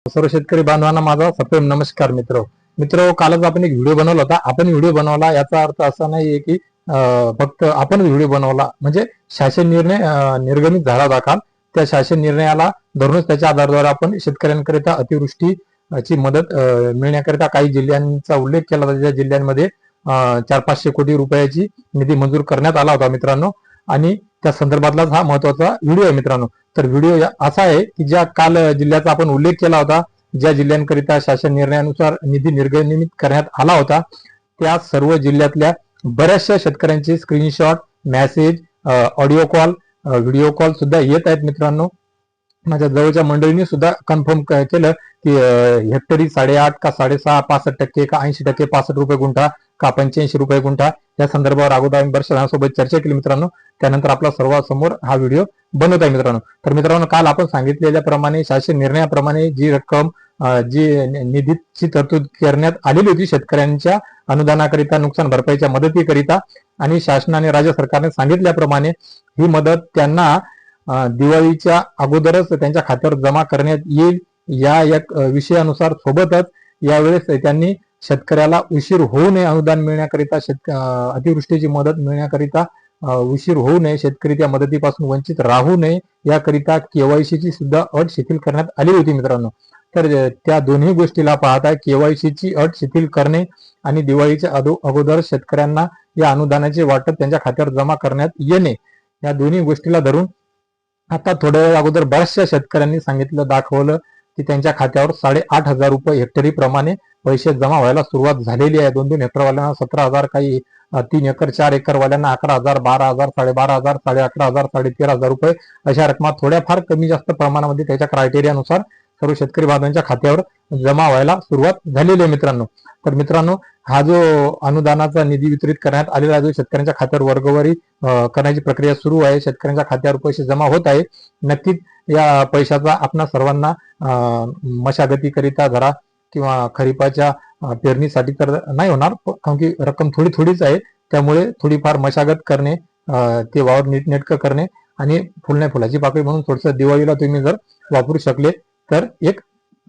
सर्व शेतकरी बांधवांना माझा सप्रेम नमस्कार मित्र कालच आपण एक व्हिडिओ बनवला होता. आपण व्हिडिओ बनवला याचा अर्थ असा नाहीये की फक्त आपण व्हिडिओ बनवला म्हणजे शासन निर्णय निर्गमित झाला होता काल. त्या शासन निर्णयाला धरूनच त्याच्या आधारावर आपण शेतकऱ्यांकरिता अतिवृष्टीची मदत मिळण्याकरिता काही जिल्ह्यांचा उल्लेख केला होता. ज्या जिल्ह्यांमध्ये 400-500 कोटी रुपयाची निधी मंजूर करण्यात आला होता मित्रांनो. आणि त्या संदर्भातलाच हा महत्वाचा व्हिडिओ आहे मित्रांनो. तर व्हिडिओ असा आहे की ज्या काल जिल्ह्याचा आपण उल्लेख केला होता, ज्या जिल्ह्यांकरिता शासन निर्णयानुसार निधी निर्गमित करण्यात आला होता, त्या सर्व जिल्ह्यातल्या बऱ्याचशा शेतकऱ्यांचे screenshot, message, audio call, video call सुद्धा येत आहेत मित्रांनो. माझ्या जवळच्या मंडळींनी सुद्धा कन्फर्म केलं की हेक्टरी 8.5 का 6.5, 65% का 80%, 65 रुपये गुंठा का 85 रुपये गुंठा, या संदर्भावर अगोदर आम्ही बऱ्याच जणांसोबत चर्चा केली मित्रांनो. त्यानंतर आपला सर्वांसमोर हा व्हिडिओ बनवत आहे मित्रांनो. तर मित्रांनो, काल आपण सांगितलेल्या प्रमाणे शासन निर्णयाप्रमाणे जी रक्कम जी निधीची तरतूद करण्यात आलेली होती शेतकऱ्यांच्या अनुदानाकरिता, नुकसान भरपाईच्या मदतीकरिता, आणि शासनाने राज्य सरकारने सांगितल्याप्रमाणे ही मदत त्यांना दिवाळीच्या अगोदरच त्यांच्या खात्यावर जमा करण्यात येईल या एक विषयानुसार सोबतच यावेळेस त्यांनी शेतकऱ्याला उशीर होऊ नये अनुदान मिळण्याकरिता, अतिवृष्टीची मदत मिळण्याकरिता उशीर होऊ नये, शेतकरी त्या मदतीपासून वंचित राहू नये याकरिता केवायसीची सुद्धा अट शिथिल करण्यात आली होती मित्रांनो. तर त्या दोन्ही गोष्टीला पाहता केवायसीची अट शिथिल करणे आणि दिवाळीच्या अगोदर शेतकऱ्यांना या अनुदानाचे वाटप त्यांच्या खात्यावर जमा करण्यात येणे, या दोन्ही गोष्टीला धरून आता थोड्या वेळ अगोदर बऱ्याचशा शेतकऱ्यांनी दाखवलं की त्यांच्या खात्यावर 8,500 रुपये हेक्टरी प्रमाणे पैसे जमा व्हायला सुरुवात झालेली आहे. 2-2 हेक्टरवाल्यांना 17,000, काही 3 एकर 4 एकर वाल्यांना 11,000, 12,000, 12,500, 11,500, 13,500 रुपये अशा रकमा थोड्याफार कमी जास्त प्रमाणामध्ये त्याच्या क्रायटेरियानुसार सर्व शेतकरी बांधवांच्या खात्यावर जमा व्हायला सुरुवात झालेली आहे मित्रांनो. तर मित्रांनो, हा जो अनुदानाचा निधी वितरित करण्यात आलेला आहे, जो शेतकऱ्यांच्या खात्यावर वर्गवारी करण्याची प्रक्रिया सुरू आहे, शेतकऱ्यांच्या खात्यावर पैसे जमा होत आहे. नक्कीच या पैशाचा आपणा सर्वांना मशागतीकरिता धरा किंवा खरीपाच्या पेरणीसाठी तर नाही होणार, कारण की रक्कम थोडीच आहे. त्यामुळे थोडीफार मशागत करणे, ते वावर नीटनेटकं करणे आणि फुलाची पाकळी म्हणून थोडंसं दिवाळीला तुम्ही जर वापरू शकले तर एक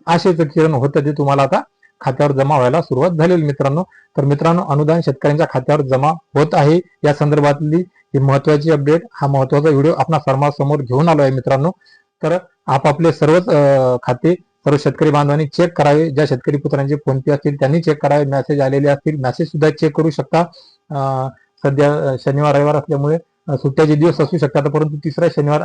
आशेचं किरण होतं, ते तुम्हाला आता खात्यावर जमा व्हायला सुरुवात झालेली मित्रांनो. तर मित्रांनो, अनुदान शेतकऱ्यांच्या खात्यावर जमा होत आहे या संदर्भातली ही महत्वाची अपडेट, हा महत्वाचा व्हिडिओ आपण सर्वांसमोर घेऊन आलो आहे मित्रांनो. तर आपापले सर्वच खाते सर्व शेतकरी बांधवांनी चेक करावे. ज्या शेतकरी पुत्रांचे फोन पे असतील त्यांनी चेक करावे, मेसेज आलेले असतील मेसेज सुद्धा चेक करू शकता. सध्या शनिवार रविवार असल्यामुळे सुट्ट्याचे दिवस असू शकतात, परंतु तिसरा शनिवार